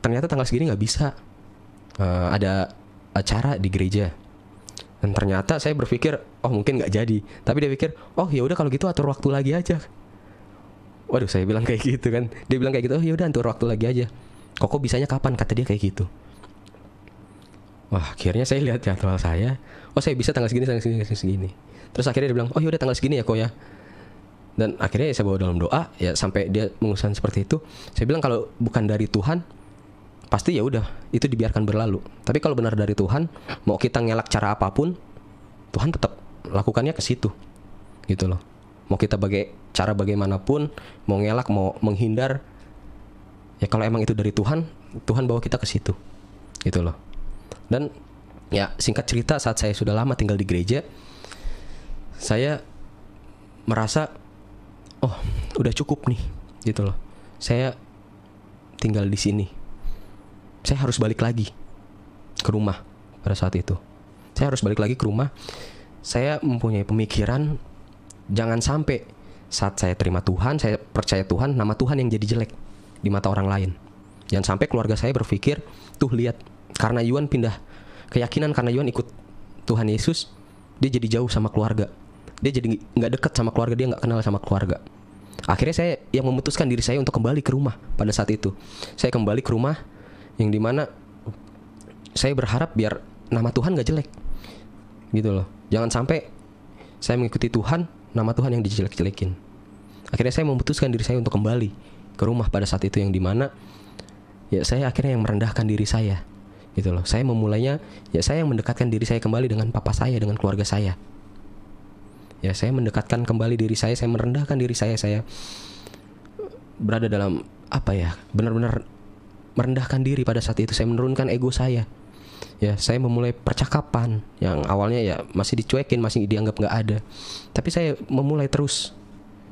ternyata tanggal segini nggak bisa, ada acara di gereja. Dan ternyata saya berpikir, oh mungkin nggak jadi. Tapi dia pikir, oh ya udah kalau gitu atur waktu lagi aja. Waduh, saya bilang kayak gitu kan. Dia bilang kayak gitu, oh ya udah atur waktu lagi aja. Kok bisanya kapan? Kata dia kayak gitu. Wah, akhirnya saya lihat jadwal saya. Oh, saya bisa tanggal segini. Terus akhirnya dia bilang, oh ya udah tanggal segini ya kok ya. Dan akhirnya saya bawa dalam doa ya sampai dia mengusahakan seperti itu. Saya bilang kalau bukan dari Tuhan, pasti ya udah itu dibiarkan berlalu. Tapi kalau benar dari Tuhan, mau kita ngelak cara apapun, Tuhan tetap lakukannya ke situ, gitu loh. Mau kita cara bagaimanapun, mau ngelak, mau menghindar, ya kalau emang itu dari Tuhan, Tuhan bawa kita ke situ, gitu loh. Dan ya singkat cerita, saat saya sudah lama tinggal di gereja, saya merasa oh udah cukup nih, gitu loh. Saya tinggal di sini, saya harus balik lagi ke rumah. Pada saat itu saya harus balik lagi ke rumah. Saya mempunyai pemikiran, jangan sampai saat saya terima Tuhan, saya percaya Tuhan, nama Tuhan yang jadi jelek di mata orang lain. Jangan sampai keluarga saya berpikir, tuh lihat, karena Yuan pindah keyakinan, karena Yuan ikut Tuhan Yesus, dia jadi jauh sama keluarga, dia jadi gak dekat sama keluarga, dia gak kenal sama keluarga. Akhirnya saya yang memutuskan diri saya untuk kembali ke rumah. Pada saat itu saya kembali ke rumah, yang dimana saya berharap biar nama Tuhan gak jelek, gitu loh. Jangan sampai saya mengikuti Tuhan, nama Tuhan yang dijelek-jelekin. Akhirnya saya memutuskan diri saya untuk kembali ke rumah pada saat itu, yang dimana ya saya akhirnya yang merendahkan diri saya, gitu loh. Saya memulainya, ya saya yang mendekatkan diri saya kembali dengan papa saya, dengan keluarga saya. Ya saya mendekatkan kembali diri saya merendahkan diri saya berada dalam apa ya, benar-benar merendahkan diri pada saat itu. Saya menurunkan ego saya. Ya saya memulai percakapan yang awalnya ya masih dicuekin, masih dianggap gak ada. Tapi saya memulai terus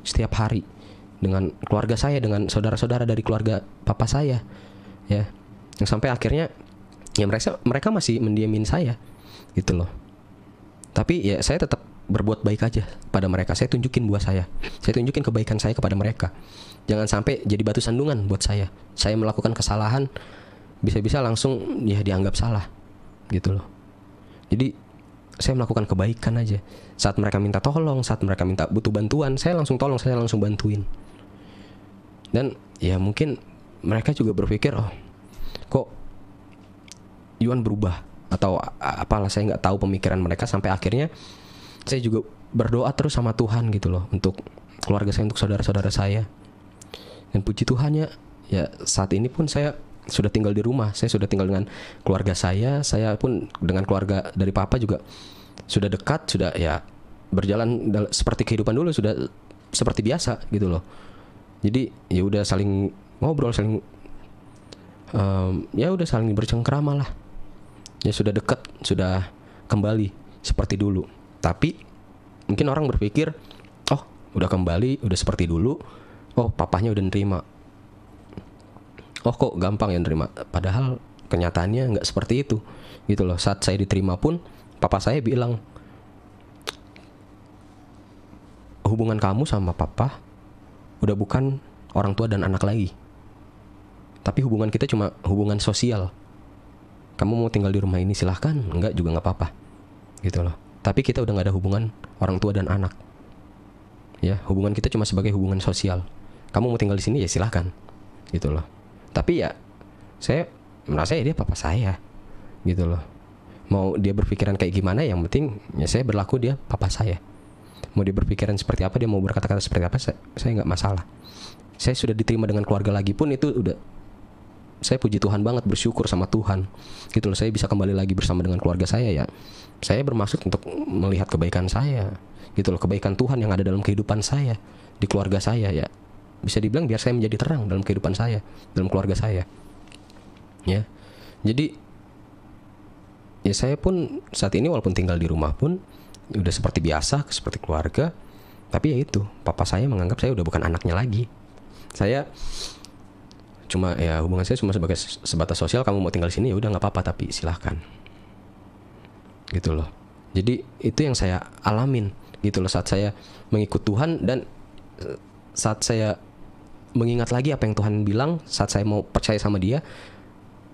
setiap hari dengan keluarga saya, dengan saudara-saudara dari keluarga papa saya. Ya, yang sampai akhirnya ya mereka masih mendiamin saya, gitu loh. Tapi ya saya tetap berbuat baik aja pada mereka. Saya tunjukin buah saya tunjukin kebaikan saya kepada mereka. Jangan sampai jadi batu sandungan buat saya. Saya melakukan kesalahan, bisa-bisa langsung ya dianggap salah, gitu loh. Jadi saya melakukan kebaikan aja. Saat mereka minta tolong, saat mereka minta butuh bantuan, saya langsung tolong, saya langsung bantuin. Dan ya mungkin mereka juga berpikir, oh kok Yuan berubah, atau apalah, saya gak tahu pemikiran mereka. Sampai akhirnya saya juga berdoa terus sama Tuhan, gitu loh, untuk keluarga saya, untuk saudara-saudara saya. Dan puji Tuhannya, ya saat ini pun saya sudah tinggal di rumah. Saya sudah tinggal dengan keluarga saya pun dengan keluarga dari papa juga sudah dekat, sudah ya berjalan seperti kehidupan dulu, sudah seperti biasa, gitu loh. Jadi ya udah saling ngobrol, saling ya udah saling bercengkrama lah. Ya sudah dekat, sudah kembali seperti dulu. Tapi mungkin orang berpikir, oh udah kembali, udah seperti dulu, oh papahnya udah nerima, oh kok gampang ya nerima. Padahal kenyataannya gak seperti itu, gitu loh. Saat saya diterima pun papa saya bilang, hubungan kamu sama papa udah bukan orang tua dan anak lagi, tapi hubungan kita cuma hubungan sosial. Kamu mau tinggal di rumah ini silahkan, enggak juga gak apa-apa, gitu loh. Tapi kita udah gak ada hubungan orang tua dan anak. Ya, hubungan kita cuma sebagai hubungan sosial. Kamu mau tinggal di sini ya silahkan, gitu loh. Tapi ya saya merasa ya dia papa saya, gitu loh. Mau dia berpikiran kayak gimana, yang penting ya saya berlaku dia papa saya. Mau dia berpikiran seperti apa, dia mau berkata-kata seperti apa, saya gak masalah. Saya sudah diterima dengan keluarga lagi pun itu udah, saya puji Tuhan banget, bersyukur sama Tuhan, gitu loh. Saya bisa kembali lagi bersama dengan keluarga saya, ya saya bermaksud untuk melihat kebaikan saya, gitu loh, kebaikan Tuhan yang ada dalam kehidupan saya, di keluarga saya, ya bisa dibilang biar saya menjadi terang dalam kehidupan saya, dalam keluarga saya. Ya. Jadi ya saya pun saat ini walaupun tinggal di rumah pun udah seperti biasa, seperti keluarga. Tapi ya itu, papa saya menganggap saya udah bukan anaknya lagi. Saya cuma ya hubungan saya cuma sebagai sebatas sosial, kamu mau tinggal di sini ya udah nggak apa-apa, tapi silahkan. Gitu loh. Jadi itu yang saya alamin gitu loh saat saya mengikut Tuhan, dan saat saya mengingat lagi apa yang Tuhan bilang, saat saya mau percaya sama Dia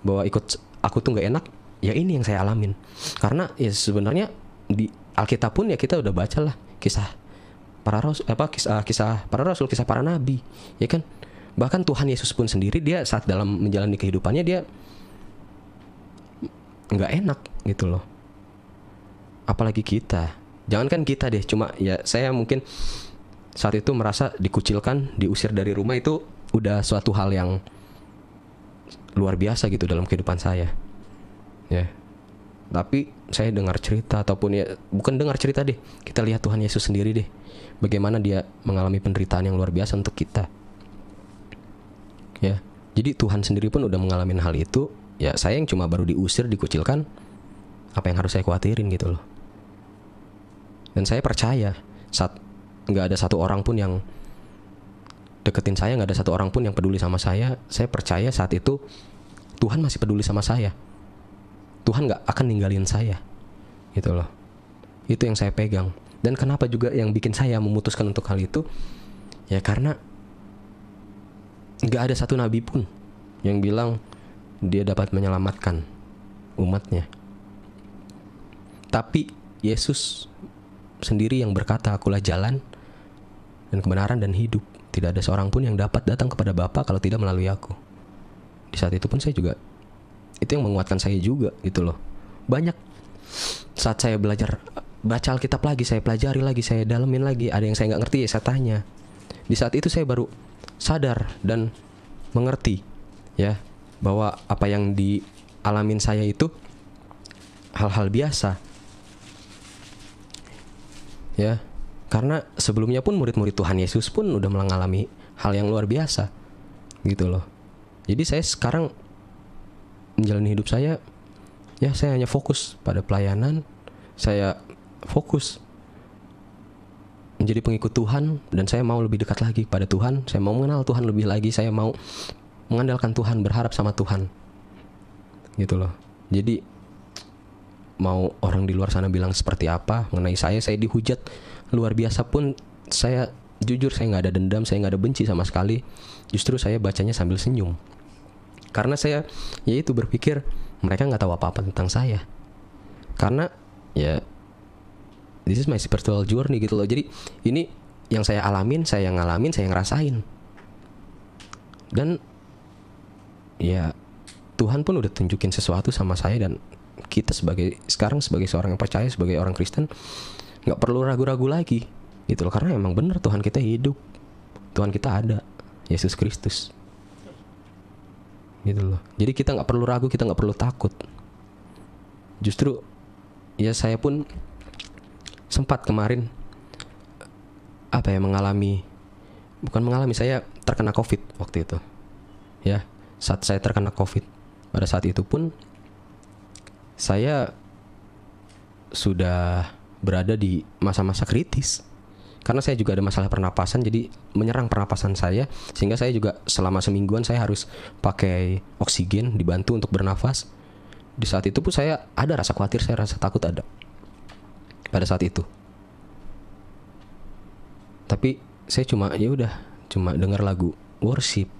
bahwa ikut aku tuh nggak enak. Ya ini yang saya alamin. Karena ya sebenarnya di Alkitab pun ya kita udah baca lah kisah para rasul, kisah para rasul, kisah para nabi, ya kan. Bahkan Tuhan Yesus pun sendiri, dia saat dalam menjalani kehidupannya dia nggak enak gitu loh. Apalagi kita, jangankan kita deh, cuma ya saya mungkin saat itu merasa dikucilkan, diusir dari rumah, itu udah suatu hal yang luar biasa gitu dalam kehidupan saya. Ya, tapi saya dengar cerita, ataupun ya bukan dengar cerita deh, kita lihat Tuhan Yesus sendiri deh, bagaimana Dia mengalami penderitaan yang luar biasa untuk kita. Ya, jadi Tuhan sendiri pun udah mengalami hal itu. Ya saya yang cuma baru diusir, dikucilkan, apa yang harus saya khawatirin gitu loh. Dan saya percaya saat nggak ada satu orang pun yang deketin saya, nggak ada satu orang pun yang peduli sama saya percaya saat itu Tuhan masih peduli sama saya. Tuhan gak akan ninggalin saya gitu loh. Itu yang saya pegang. Dan kenapa juga yang bikin saya memutuskan untuk hal itu, ya karena gak ada satu nabi pun yang bilang dia dapat menyelamatkan umatnya. Tapi Yesus sendiri yang berkata, akulah jalan dan kebenaran dan hidup. Tidak ada seorang pun yang dapat datang kepada Bapa kalau tidak melalui aku. Di saat itu pun saya juga, itu yang menguatkan saya juga gitu loh. Banyak saat saya belajar baca Alkitab lagi, saya pelajari lagi, saya dalemin lagi, ada yang saya nggak ngerti ya saya tanya. Di saat itu saya baru sadar dan mengerti ya bahwa apa yang dialamin saya itu hal-hal biasa. Ya, karena sebelumnya pun murid-murid Tuhan Yesus pun udah mengalami hal yang luar biasa gitu loh. Jadi saya sekarang menjalani hidup saya, ya saya hanya fokus pada pelayanan. Saya fokus menjadi pengikut Tuhan, dan saya mau lebih dekat lagi pada Tuhan. Saya mau mengenal Tuhan lebih lagi. Saya mau mengandalkan Tuhan, berharap sama Tuhan gitu loh. Jadi mau orang di luar sana bilang seperti apa mengenai saya dihujat luar biasa pun, saya jujur, saya gak ada dendam, saya gak ada benci sama sekali. Justru saya bacanya sambil senyum. Karena saya yaitu berpikir mereka gak tahu apa-apa tentang saya. Karena ya this is my spiritual journey gitu loh. Jadi ini yang saya alamin, saya ngalamin, saya ngerasain. Dan ya Tuhan pun udah tunjukin sesuatu sama saya, dan kita sekarang sebagai seorang yang percaya, sebagai orang Kristen, gak perlu ragu-ragu lagi gitu loh. Karena emang benar Tuhan kita hidup, Tuhan kita ada, Yesus Kristus gitu loh. Jadi kita gak perlu ragu, kita gak perlu takut. Justru ya saya pun sempat kemarin saya terkena COVID waktu itu. Ya, saat saya terkena COVID, pada saat itu pun saya sudah berada di masa-masa kritis. Karena saya juga ada masalah pernapasan, jadi menyerang pernapasan saya, sehingga saya juga selama semingguan saya harus pakai oksigen, dibantu untuk bernafas. Di saat itu pun saya ada rasa khawatir, saya rasa takut ada pada saat itu. Tapi saya cuma dengar lagu worship.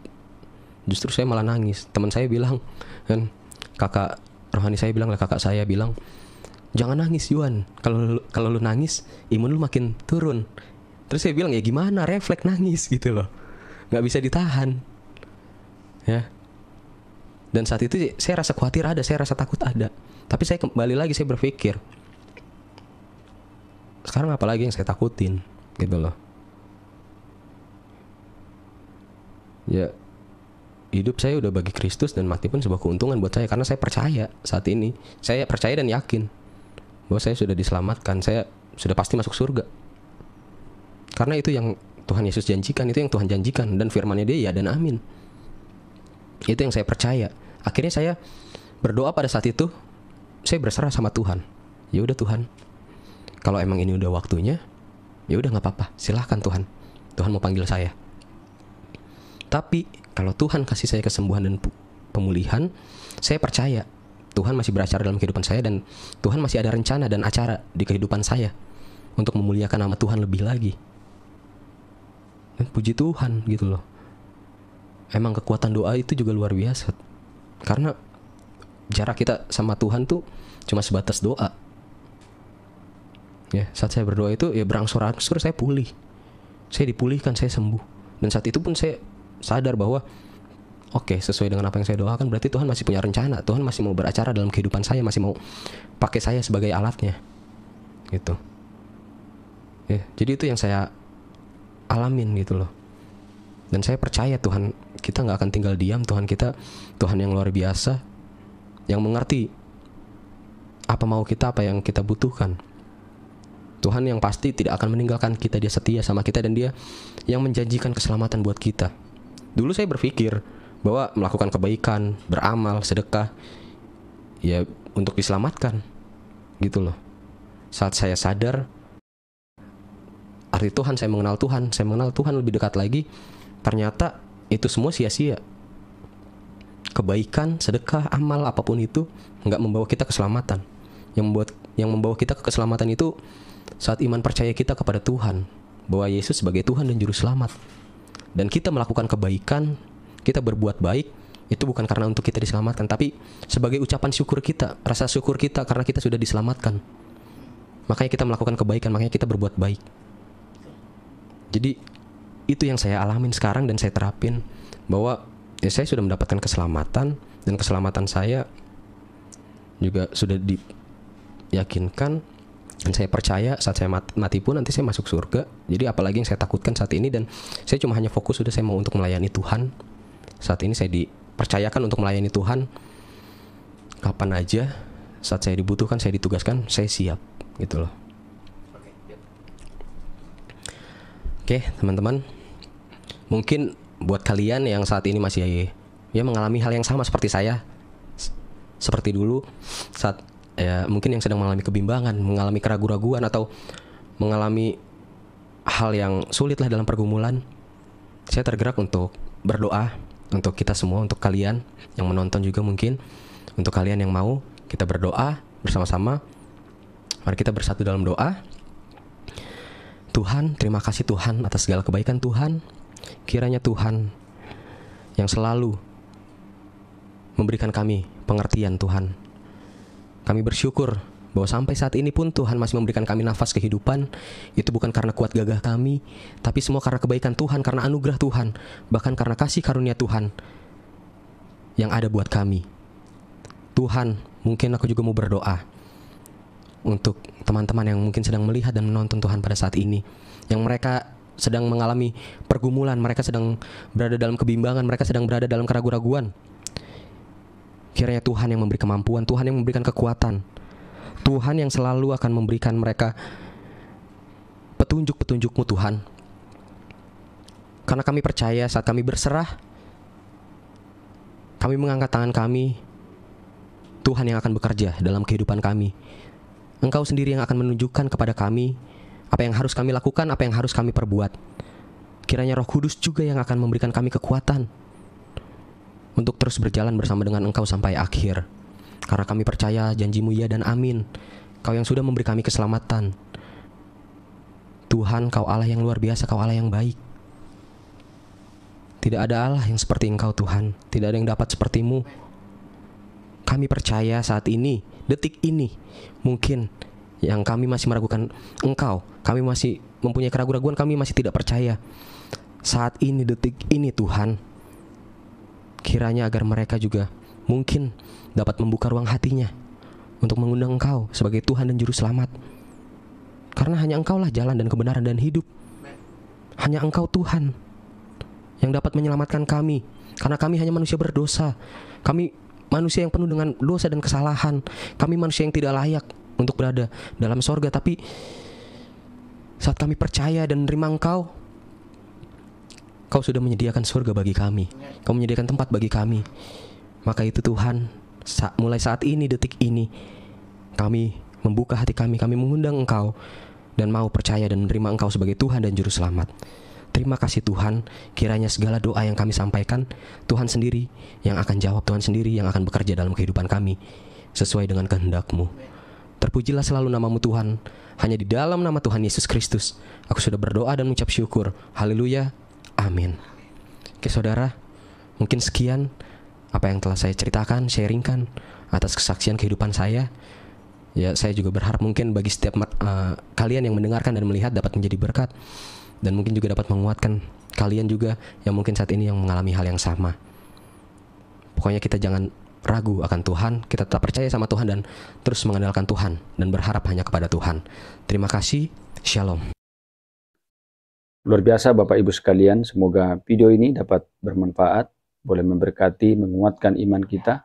Justru saya malah nangis. Teman saya bilang, kan, kakak rohani saya bilang, kakak saya bilang, jangan nangis Yuan, kalau lu nangis imun lu makin turun. Terus saya bilang, ya gimana, refleks nangis gitu loh, nggak bisa ditahan ya. Dan saat itu saya rasa khawatir ada, saya rasa takut ada. Tapi saya kembali lagi, saya berpikir, sekarang apalagi yang saya takutin gitu loh. Ya hidup saya udah bagi Kristus, dan mati pun sebuah keuntungan buat saya. Karena saya percaya saat ini, saya percaya dan yakin bahwa saya sudah diselamatkan, saya sudah pasti masuk surga. Karena itu yang Tuhan Yesus janjikan, itu yang Tuhan janjikan, dan firman-Nya dia ya dan amin. Itu yang saya percaya. Akhirnya saya berdoa pada saat itu, saya berserah sama Tuhan. Ya udah Tuhan, kalau emang ini udah waktunya, ya udah nggak apa-apa, silahkan Tuhan. Tuhan mau panggil saya. Tapi kalau Tuhan kasih saya kesembuhan dan pemulihan, saya percaya Tuhan masih beracara dalam kehidupan saya, dan Tuhan masih ada rencana dan acara di kehidupan saya untuk memuliakan nama Tuhan lebih lagi. Dan puji Tuhan gitu loh. Emang kekuatan doa itu juga luar biasa. Karena jarak kita sama Tuhan tuh cuma sebatas doa. Ya, saat saya berdoa itu ya berangsur-angsur saya pulih. Saya dipulihkan, saya sembuh. Dan saat itu pun saya sadar bahwa oke, sesuai dengan apa yang saya doakan, berarti Tuhan masih punya rencana. Tuhan masih mau beracara dalam kehidupan saya, masih mau pakai saya sebagai alatnya. Gitu. Ya, jadi itu yang saya alamin gitu loh. Dan saya percaya Tuhan kita gak akan tinggal diam. Tuhan kita Tuhan yang luar biasa, yang mengerti apa mau kita, apa yang kita butuhkan. Tuhan yang pasti tidak akan meninggalkan kita. Dia setia sama kita, dan dia yang menjanjikan keselamatan buat kita. Dulu saya berpikir bahwa melakukan kebaikan, beramal, sedekah, ya untuk diselamatkan gitu loh. Saat saya sadar arti Tuhan, saya mengenal Tuhan lebih dekat lagi, ternyata itu semua sia-sia. Kebaikan, sedekah, amal, apapun itu nggak membawa kita keselamatan. Yang membawa kita ke keselamatan itu saat iman percaya kita kepada Tuhan, bahwa Yesus sebagai Tuhan dan Juru Selamat. Dan kita melakukan kebaikan, kita berbuat baik, itu bukan karena untuk kita diselamatkan, tapi sebagai ucapan syukur kita, rasa syukur kita karena kita sudah diselamatkan. Makanya kita melakukan kebaikan, makanya kita berbuat baik. Jadi itu yang saya alamin sekarang, dan saya terapin bahwa ya saya sudah mendapatkan keselamatan, dan keselamatan saya juga sudah diyakinkan. Dan saya percaya saat saya mati pun nanti saya masuk surga. Jadi apalagi yang saya takutkan saat ini. Dan saya cuma hanya fokus, sudah saya mau untuk melayani Tuhan. Saat ini saya dipercayakan untuk melayani Tuhan. Kapan aja saat saya dibutuhkan, saya ditugaskan, saya siap gitu loh. Oke teman-teman, mungkin buat kalian yang saat ini masih ya mengalami hal yang sama seperti saya, seperti dulu, saat ya mungkin yang sedang mengalami kebimbangan, mengalami keraguan-raguan, atau mengalami hal yang sulit lah dalam pergumulan, saya tergerak untuk berdoa untuk kita semua, untuk kalian yang menonton juga mungkin, untuk kalian yang mau kita berdoa bersama-sama. Mari kita bersatu dalam doa. Tuhan, terima kasih Tuhan atas segala kebaikan Tuhan. Kiranya Tuhan yang selalu memberikan kami pengertian Tuhan. Kami bersyukur bahwa sampai saat ini pun Tuhan masih memberikan kami nafas kehidupan. Itu bukan karena kuat gagah kami, tapi semua karena kebaikan Tuhan, karena anugerah Tuhan, bahkan karena kasih karunia Tuhan yang ada buat kami. Tuhan, mungkin aku juga mau berdoa untuk teman-teman yang mungkin sedang melihat dan menonton Tuhan pada saat ini, yang mereka sedang mengalami pergumulan, mereka sedang berada dalam kebimbangan, mereka sedang berada dalam keraguan-raguan. Kiranya Tuhan yang memberi kemampuan, Tuhan yang memberikan kekuatan, Tuhan yang selalu akan memberikan mereka petunjuk-petunjuk-Mu Tuhan. Karena kami percaya saat kami berserah, kami mengangkat tangan kami, Tuhan yang akan bekerja dalam kehidupan kami. Engkau sendiri yang akan menunjukkan kepada kami apa yang harus kami lakukan, apa yang harus kami perbuat. Kiranya Roh Kudus juga yang akan memberikan kami kekuatan untuk terus berjalan bersama dengan Engkau sampai akhir. Karena kami percaya janji-Mu ya dan amin. Kau yang sudah memberi kami keselamatan. Tuhan, Kau Allah yang luar biasa, Kau Allah yang baik. Tidak ada Allah yang seperti Engkau Tuhan. Tidak ada yang dapat seperti-Mu. Kami percaya saat ini, detik ini, mungkin yang kami masih meragukan Engkau, kami masih mempunyai keraguan-raguan, kami masih tidak percaya. Saat ini, detik ini Tuhan, kiranya agar mereka juga mungkin dapat membuka ruang hatinya untuk mengundang Engkau sebagai Tuhan dan Juru Selamat. Karena hanya Engkau lah jalan dan kebenaran dan hidup. Hanya Engkau Tuhan yang dapat menyelamatkan kami. Karena kami hanya manusia berdosa. Kami manusia yang penuh dengan dosa dan kesalahan. Kami manusia yang tidak layak untuk berada dalam sorga. Tapi saat kami percaya dan menerima Engkau, Kau sudah menyediakan surga bagi kami. Kau menyediakan tempat bagi kami. Maka itu Tuhan, mulai saat ini, detik ini, kami membuka hati kami mengundang Engkau dan mau percaya dan menerima Engkau sebagai Tuhan dan Juru Selamat. Terima kasih Tuhan, kiranya segala doa yang kami sampaikan, Tuhan sendiri yang akan jawab, Tuhan sendiri yang akan bekerja dalam kehidupan kami, sesuai dengan kehendak-Mu. Terpujilah selalu nama-Mu Tuhan, hanya di dalam nama Tuhan Yesus Kristus, aku sudah berdoa dan mengucap syukur. Haleluya, amin. Oke saudara, mungkin sekian apa yang telah saya ceritakan, sharingkan atas kesaksian kehidupan saya. Ya, saya juga berharap mungkin bagi setiap kalian yang mendengarkan dan melihat dapat menjadi berkat. Dan mungkin juga dapat menguatkan kalian juga yang mungkin saat ini yang mengalami hal yang sama. Pokoknya kita jangan ragu akan Tuhan, kita tetap percaya sama Tuhan dan terus mengandalkan Tuhan dan berharap hanya kepada Tuhan. Terima kasih, Shalom. Luar biasa Bapak Ibu sekalian, semoga video ini dapat bermanfaat, boleh memberkati, menguatkan iman kita.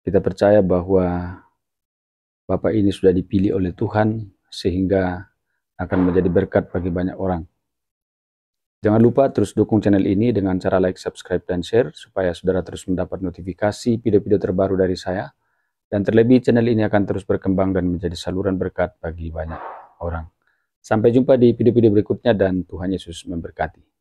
Kita percaya bahwa Bapak ini sudah dipilih oleh Tuhan sehingga akan menjadi berkat bagi banyak orang. Jangan lupa terus dukung channel ini dengan cara like, subscribe, dan share supaya saudara terus mendapat notifikasi video-video terbaru dari saya. Dan terlebih channel ini akan terus berkembang dan menjadi saluran berkat bagi banyak orang. Sampai jumpa di video-video berikutnya dan Tuhan Yesus memberkati.